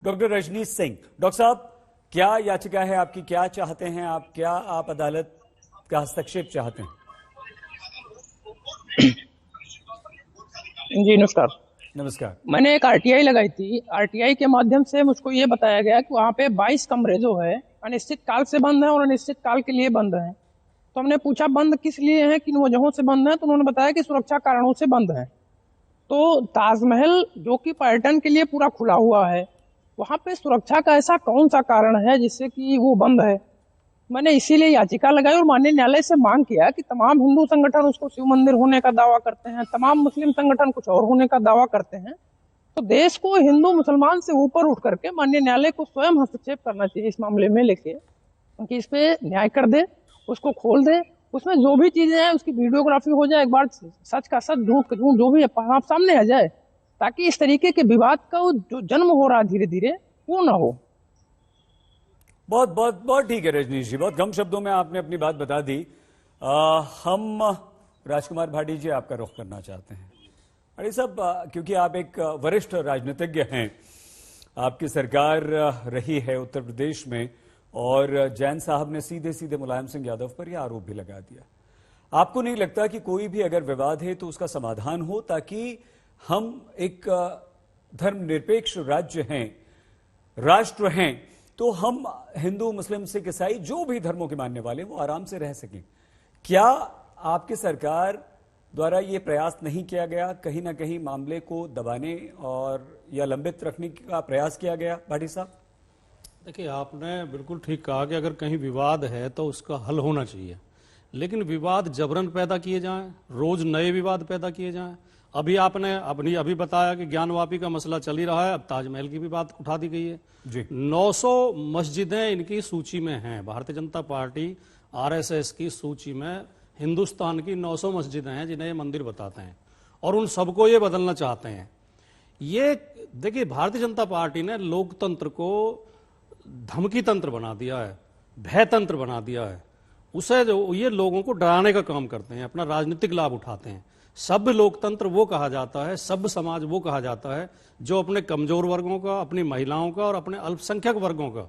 Doctor Rajneesh Singh. Doctor साहब, क्या याचिका है आपकी, क्या चाहते हैं आप, क्या आप अदालत का हस्तक्षेप चाहते हैं? जी नमस्कार। नमस्कार। मैंने एक आरटीआई लगाई थी। आरटीआई के माध्यम से मुझको ये बताया गया कि वहाँ पे 22 कमरे जो है अनिश्चित काल से बंद है और अनिश्चित काल के लिए बंद है। तो हमने पूछा बंद किस लिए है, किन वजहों से बंद है, तो उन्होंने बताया कि सुरक्षा कारणों से बंद है। तो ताजमहल जो कि पर्यटन के लिए पूरा खुला हुआ है, वहां पे सुरक्षा का ऐसा कौन सा कारण है जिससे कि वो बंद है। मैंने इसीलिए याचिका लगाई और माननीय न्यायालय से मांग किया कि तमाम हिंदू संगठन उसको शिव मंदिर होने का दावा करते हैं, तमाम मुस्लिम संगठन कुछ और होने का दावा करते हैं। तो देश को हिंदू मुसलमान से ऊपर उठ करके माननीय न्यायालय को स्वयं हस्तक्षेप करना चाहिए इस मामले में लेके, कि इस पे न्याय कर दे, उसको खोल दे, उसमें जो भी चीजें हैं उसकी वीडियोग्राफी हो जाए, एक बार सच का सच, झूठ का झूठ, जो भी आप सामने आ जाए, ताकि इस तरीके के विवाद का जो जन्म हो रहा है धीरे धीरे वो ना हो। बहुत बहुत बहुत ठीक है रजनीश जी, बहुत कम शब्दों में आपने अपनी बात बता दी। हम राजकुमार भाटी जी आपका रुख करना चाहते हैं। अरे साहब, क्योंकि आप एक वरिष्ठ राजनीतिज्ञ हैं, आपकी सरकार रही है उत्तर प्रदेश में, और जैन साहब ने सीधे सीधे मुलायम सिंह यादव पर यह आरोप भी लगा दिया। आपको नहीं लगता कि कोई भी अगर विवाद है तो उसका समाधान हो, ताकि हम एक धर्मनिरपेक्ष राज्य हैं, राष्ट्र हैं, तो हम हिंदू मुस्लिम सिख ईसाई जो भी धर्मों के मानने वाले वो आराम से रह सकें? क्या आपकी सरकार द्वारा ये प्रयास नहीं किया गया, कहीं ना कहीं मामले को दबाने और या लंबित रखने का प्रयास किया गया? भाटी साहब, देखिए, आपने बिल्कुल ठीक कहा कि अगर कहीं विवाद है तो उसका हल होना चाहिए, लेकिन विवाद जबरन पैदा किए जाएं, रोज नए विवाद पैदा किए जाएं। अभी आपने अभी बताया कि ज्ञानवापी का मसला चल ही रहा है, अब ताजमहल की भी बात उठा दी गई है जी। 900 मस्जिदें इनकी सूची में हैं। भारतीय जनता पार्टी आरएसएस की सूची में हिंदुस्तान की 900 मस्जिदें हैं जिन्हें ये मंदिर बताते हैं, और उन सबको ये बदलना चाहते हैं। ये देखिए, भारतीय जनता पार्टी ने लोकतंत्र को धमकी तंत्र बना दिया है, भय तंत्र बना दिया है। उसे जो ये लोगों को डराने का काम करते हैं, अपना राजनीतिक लाभ उठाते हैं। सभ्य लोकतंत्र वो कहा जाता है, सभ्य समाज वो कहा जाता है जो अपने कमजोर वर्गों का, अपनी महिलाओं का और अपने अल्पसंख्यक वर्गों का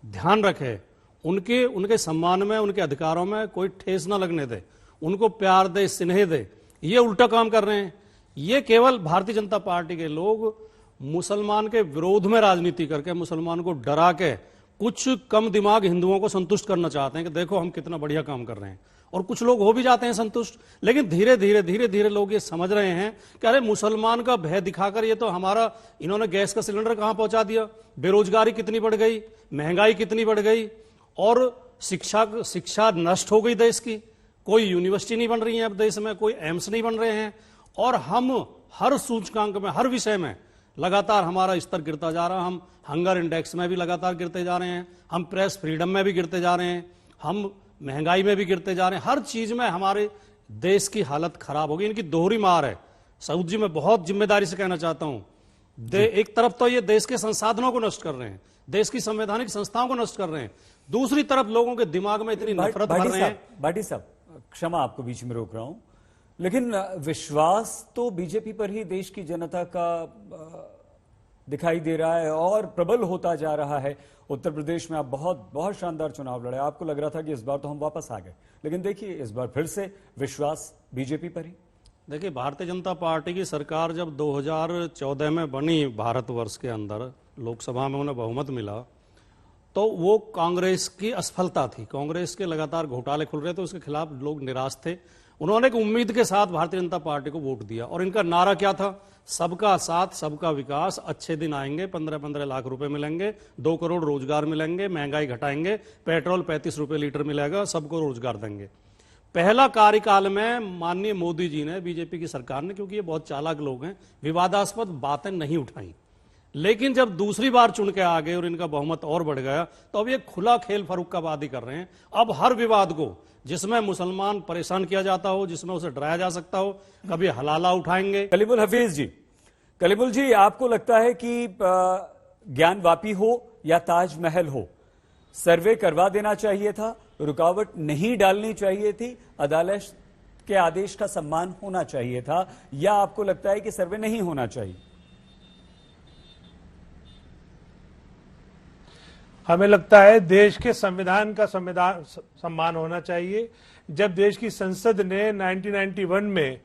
ध्यान रखे, उनके सम्मान में, उनके अधिकारों में कोई ठेस ना लगने दे, उनको प्यार दे, स्नेह दे। ये उल्टा काम कर रहे हैं। ये केवल भारतीय जनता पार्टी के लोग मुसलमान के विरोध में राजनीति करके, मुसलमान को डरा के, कुछ कम दिमाग हिंदुओं को संतुष्ट करना चाहते हैं कि देखो हम कितना बढ़िया काम कर रहे हैं, और कुछ लोग हो भी जाते हैं संतुष्ट। लेकिन धीरे धीरे लोग ये समझ रहे हैं कि अरे मुसलमान का भय दिखाकर ये तो हमारा, इन्होंने गैस का सिलेंडर कहां पहुंचा दिया, बेरोजगारी कितनी बढ़ गई, महंगाई कितनी बढ़ गई, और शिक्षा नष्ट हो गई देश की। कोई यूनिवर्सिटी नहीं बन रही है अब देश में, कोई एम्स नहीं बन रहे हैं, और हम हर सूचकांक में, हर विषय में लगातार हमारा स्तर गिरता जा रहा है। हम हंगर इंडेक्स में भी लगातार गिरते जा रहे हैं, हम प्रेस फ्रीडम में भी गिरते जा रहे हैं, हम महंगाई में भी गिरते जा रहे हैं। हर चीज में हमारे देश की हालत खराब होगी। इनकी दोहरी मार है। सऊद जी, मैं बहुत जिम्मेदारी से कहना चाहता हूं, एक तरफ तो ये देश के संसाधनों को नष्ट कर रहे हैं, देश की संवैधानिक संस्थाओं को नष्ट कर रहे हैं, दूसरी तरफ लोगों के दिमाग में इतनी नफरत भर रहे हैं। भाटी साहब, क्षमा आपको बीच में रोक रहा हूं, लेकिन विश्वास तो बीजेपी पर ही देश की जनता का दिखाई दे रहा है और प्रबल होता जा रहा है। उत्तर प्रदेश में आप बहुत बहुत शानदार चुनाव लड़े, आपको लग रहा था कि इस बार तो हम वापस आ गए, लेकिन देखिए इस बार फिर से विश्वास बीजेपी पर ही। देखिए, भारतीय जनता पार्टी की सरकार जब 2014 में बनी, भारतवर्ष के अंदर लोकसभा में उन्हें बहुमत मिला, तो वो कांग्रेस की असफलता थी। कांग्रेस के लगातार घोटाले खुल रहे थे, उसके खिलाफ लोग निराश थे। उन्होंने एक उम्मीद के साथ भारतीय जनता पार्टी को वोट दिया, और इनका नारा क्या था? सबका साथ, सबका विकास, अच्छे दिन आएंगे, 15-15 लाख रुपए मिलेंगे, 2 करोड़ रोजगार मिलेंगे, महंगाई घटाएंगे, पेट्रोल 35 रुपए लीटर मिलेगा, सबको रोजगार देंगे। पहला कार्यकाल में माननीय मोदी जी ने, बीजेपी की सरकार ने, क्योंकि ये बहुत चालाक लोग हैं, विवादास्पद बातें नहीं उठाई। लेकिन जब दूसरी बार चुन के आ गए और इनका बहुमत और बढ़ गया, तो अब ये खुला खेल फर्रुखाबादी कर रहे हैं। अब हर विवाद को, जिसमें मुसलमान परेशान किया जाता हो, जिसमें उसे डराया जा सकता हो, कभी हलाला उठाएंगे। कलीमुल हफीज जी, कलीमुल जी, आपको लगता है कि ज्ञानवापी हो या ताजमहल हो, सर्वे करवा देना चाहिए था, रुकावट नहीं डालनी चाहिए थी, अदालत के आदेश का सम्मान होना चाहिए था, या आपको लगता है कि सर्वे नहीं होना चाहिए? हमें लगता है देश के संविधान का सम्मान होना चाहिए। जब देश की संसद ने 1991 में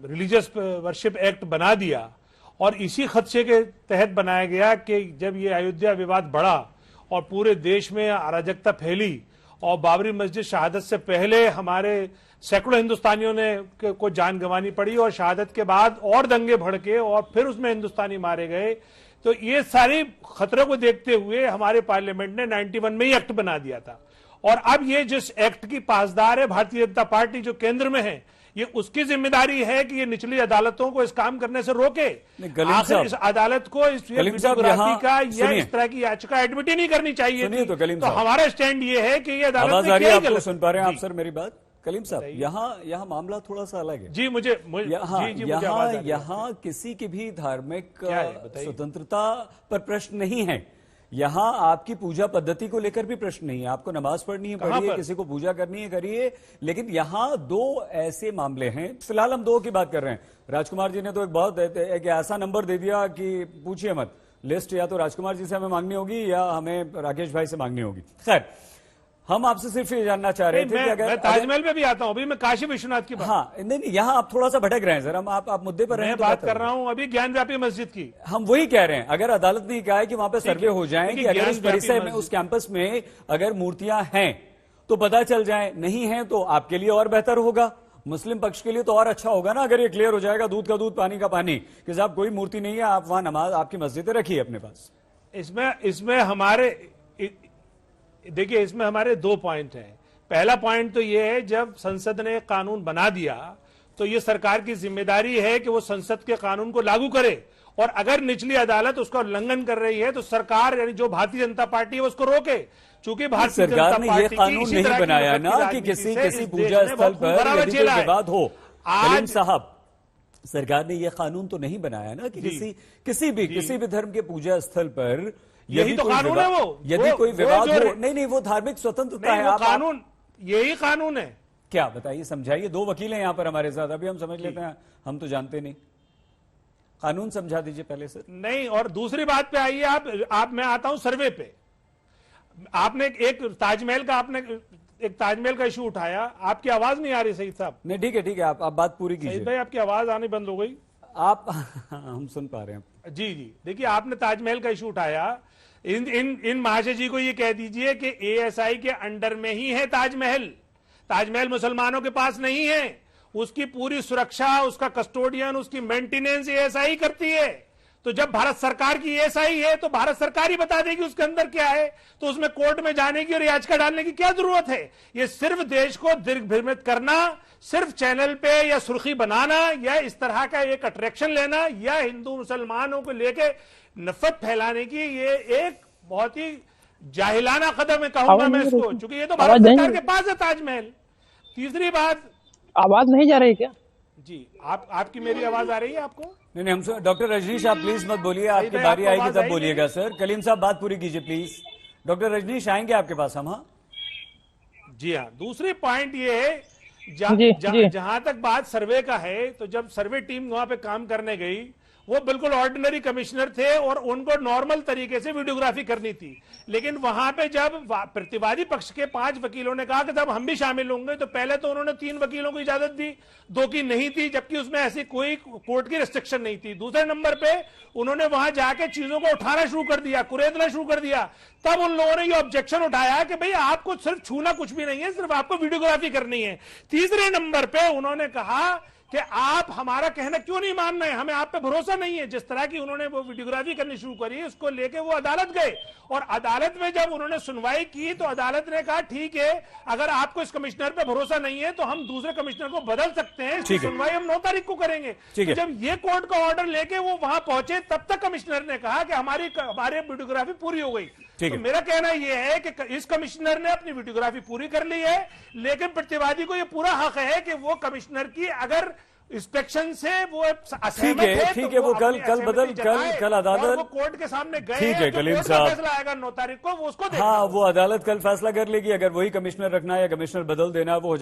रिलीजियस वर्शिप एक्ट बना दिया और इसी खदशे के तहत बनाया गया कि जब ये अयोध्या विवाद बढ़ा और पूरे देश में अराजकता फैली और बाबरी मस्जिद शहादत से पहले हमारे सैकड़ों हिंदुस्तानियों ने को जान गंवानी पड़ी और शहादत के बाद और दंगे भड़के और फिर उसमें हिंदुस्तानी मारे गए, तो ये सारी खतरों को देखते हुए हमारे पार्लियामेंट ने 91 में ही एक्ट बना दिया था। और अब ये जिस एक्ट की पासदार है भारतीय जनता पार्टी जो केंद्र में है, ये उसकी जिम्मेदारी है कि ये निचली अदालतों को इस काम करने से रोके। आखिर इस अदालत को इस वीडियोग्राफी का या इस तरह की याचिका एडमिट ही नहीं करनी चाहिए थी। तो हमारा स्टैंड ये है कि ये अदालत ने क्या गलत। सुन पा रहे हैं आप सर मेरी बात? कलीम साहब, यहाँ मामला थोड़ा सा अलग है। जी मुझे यहाँ किसी की भी धार्मिक स्वतंत्रता पर प्रश्न नहीं है। यहाँ आपकी पूजा पद्धति को लेकर भी प्रश्न नहीं है। आपको नमाज पढ़नी है पढ़िए, किसी को पूजा करनी है करिए, लेकिन यहाँ दो ऐसे मामले हैं। फिलहाल हम दो की बात कर रहे हैं। राजकुमार जी ने तो एक ऐसा नंबर दे दिया कि पूछिए मत। लिस्ट या तो राजकुमार जी से हमें मांगनी होगी या हमें राकेश भाई से मांगनी होगी। खैर, हम आपसे सिर्फ ये जानना चाह रहे थे कि अगर मैं ताजमहल में भी आता हूं, अभी मैं काशी विश्वनाथ की बात। हाँ, नहीं, यहाँ आप थोड़ा सा भटक रहे हैं सर। हम आप मुद्दे पर मैं बात कर रहा हूं अभी ज्ञानव्यापी मस्जिद की। हम वही कह रहे हैं, अगर अदालत ने कहा है कि वहां पे सर्वे हो जाए कि अगर उस परिसर में, उस कैंपस में अगर मूर्तियां हैं तो पता चल जाए, नहीं है तो आपके लिए और बेहतर होगा, मुस्लिम पक्ष के लिए तो और अच्छा होगा ना अगर ये क्लियर हो जाएगा, दूध का दूध पानी का पानी, कि साहब कोई मूर्ति नहीं है, आप वहां नमाज आपकी मस्जिदें रखिए अपने पास। इसमें हमारे देखिए, इसमें हमारे दो पॉइंट हैं। पहला पॉइंट तो ये है, जब संसद ने कानून बना दिया तो ये सरकार की जिम्मेदारी है कि वो संसद के कानून को लागू करे, और अगर निचली अदालत उसका उल्लंघन कर रही है तो सरकार यानी जो भारतीय जनता पार्टी है उसको रोके। चूंकि भारतीय सरकार ने ये कानून नहीं बनाया ना कि किसी पूजा स्थल पर यदि कोई विवाद हो। कलीम साहब, सरकार ने ये कानून तो नहीं बनाया ना कि किसी भी धर्म के पूजा स्थल पर यही तो कानून है। वो यदि कोई विवाद हो, नहीं, वो धार्मिक स्वतंत्रता है। कानून यही कानून है क्या? बताइए, समझाइए। दो वकील हैं यहाँ पर हमारे साथ, अभी हम समझ लेते हैं, हम तो जानते नहीं। कानून समझा दीजिए पहले सर। नहीं, और दूसरी बात पे आइए आप मैं आता हूं सर्वे पे। आपने एक ताजमहल का इशू उठाया, आपकी आवाज नहीं आ रही सईद साहब। नहीं, ठीक है, आप बात पूरी कीजिए। सईद भाई, आपकी आवाज आनी बंद हो गई। हम सुन पा रहे हैं। जी, देखिए, आपने ताजमहल का इशू उठाया। इन महाशय जी को ये कह दीजिए कि एएसआई के अंडर में ही है ताजमहल मुसलमानों के पास नहीं है। उसकी पूरी सुरक्षा, उसका कस्टोडियन, उसकी मेंटेनेंस एएसआई करती है। तो जब भारत सरकार की एएसआई है तो भारत सरकार ही बता देगी उसके अंदर क्या है, तो उसमें कोर्ट में जाने की और याचिका डालने की क्या जरूरत है? ये सिर्फ देश को दिग्भ्रमित करना, सिर्फ चैनल पे या सुर्खी बनाना, या इस तरह का एक अट्रैक्शन लेना, या हिंदू मुसलमानों को लेके नफरत फैलाने की ये एक बहुत ही जाहिलाना कदम है, कहूंगा मैं इसको, क्योंकि ये तो भारत सरकार के पास है ताजमहल। तीसरी बात, आवाज नहीं जा रही क्या? जी, आपकी मेरी आवाज आ रही है आपको? नहीं, हम डॉक्टर रजनीश, आप प्लीज मत बोलिए, आपकी बारी आएगी तब बोलिएगा सर। कलीम साहब, बात पूरी कीजिए प्लीज। डॉक्टर रजनीश आएंगे आपके पास हम। हाँ जी, हाँ। दूसरी पॉइंट ये है, जहां तक बात सर्वे का है, तो जब सर्वे टीम वहां पे काम करने गई, वो बिल्कुल ऑर्डिनरी कमिश्नर थे और उनको नॉर्मल तरीके से वीडियोग्राफी करनी थी। लेकिन वहां पे जब प्रतिवादी पक्ष के 5 वकीलों ने कहा कि जब हम भी शामिल होंगे, तो पहले तो उन्होंने 3 वकीलों को इजाजत दी, 2 की नहीं थी, जबकि उसमें ऐसी कोई कोर्ट की रिस्ट्रिक्शन नहीं थी। दूसरे नंबर पे उन्होंने वहां जाके चीजों को उठाना शुरू कर दिया, कुरेदना शुरू कर दिया। तब उन लोगों ने ये ऑब्जेक्शन उठाया कि भाई आपको सिर्फ छूना कुछ भी नहीं है, सिर्फ आपको वीडियोग्राफी करनी है। तीसरे नंबर पे उन्होंने कहा कि आप हमारा कहना क्यों नहीं मान रहे, हमें आप पे भरोसा नहीं है। जिस तरह की उन्होंने वो वीडियोग्राफी करनी शुरू करी, उसको लेके वो अदालत गए, और अदालत में जब उन्होंने सुनवाई की तो अदालत ने कहा ठीक है, अगर आपको इस कमिश्नर पे भरोसा नहीं है तो हम दूसरे कमिश्नर को बदल सकते हैं, इसकी सुनवाई हम 9 तारीख को करेंगे। तो जब ये कोर्ट का ऑर्डर लेके वो वहां पहुंचे, तब तक कमिश्नर ने कहा कि हमारी वीडियोग्राफी पूरी हो गई। तो मेरा कहना यह है कि इस कमिश्नर ने अपनी वीडियोग्राफी पूरी कर ली है, लेकिन प्रतिवादी को यह पूरा हक है कि वो कमिश्नर की अगर इंस्पेक्शन से वो ठीक है, वो कल अदालत, वो कोर्ट के सामने गए, ठीक है कलीम साहब, फैसला आएगा 9 तारीख को, वो उसको हाँ, वो अदालत कल फैसला कर लेगी। अगर वही कमिश्नर रखना है या कमिश्नर बदल देना, वो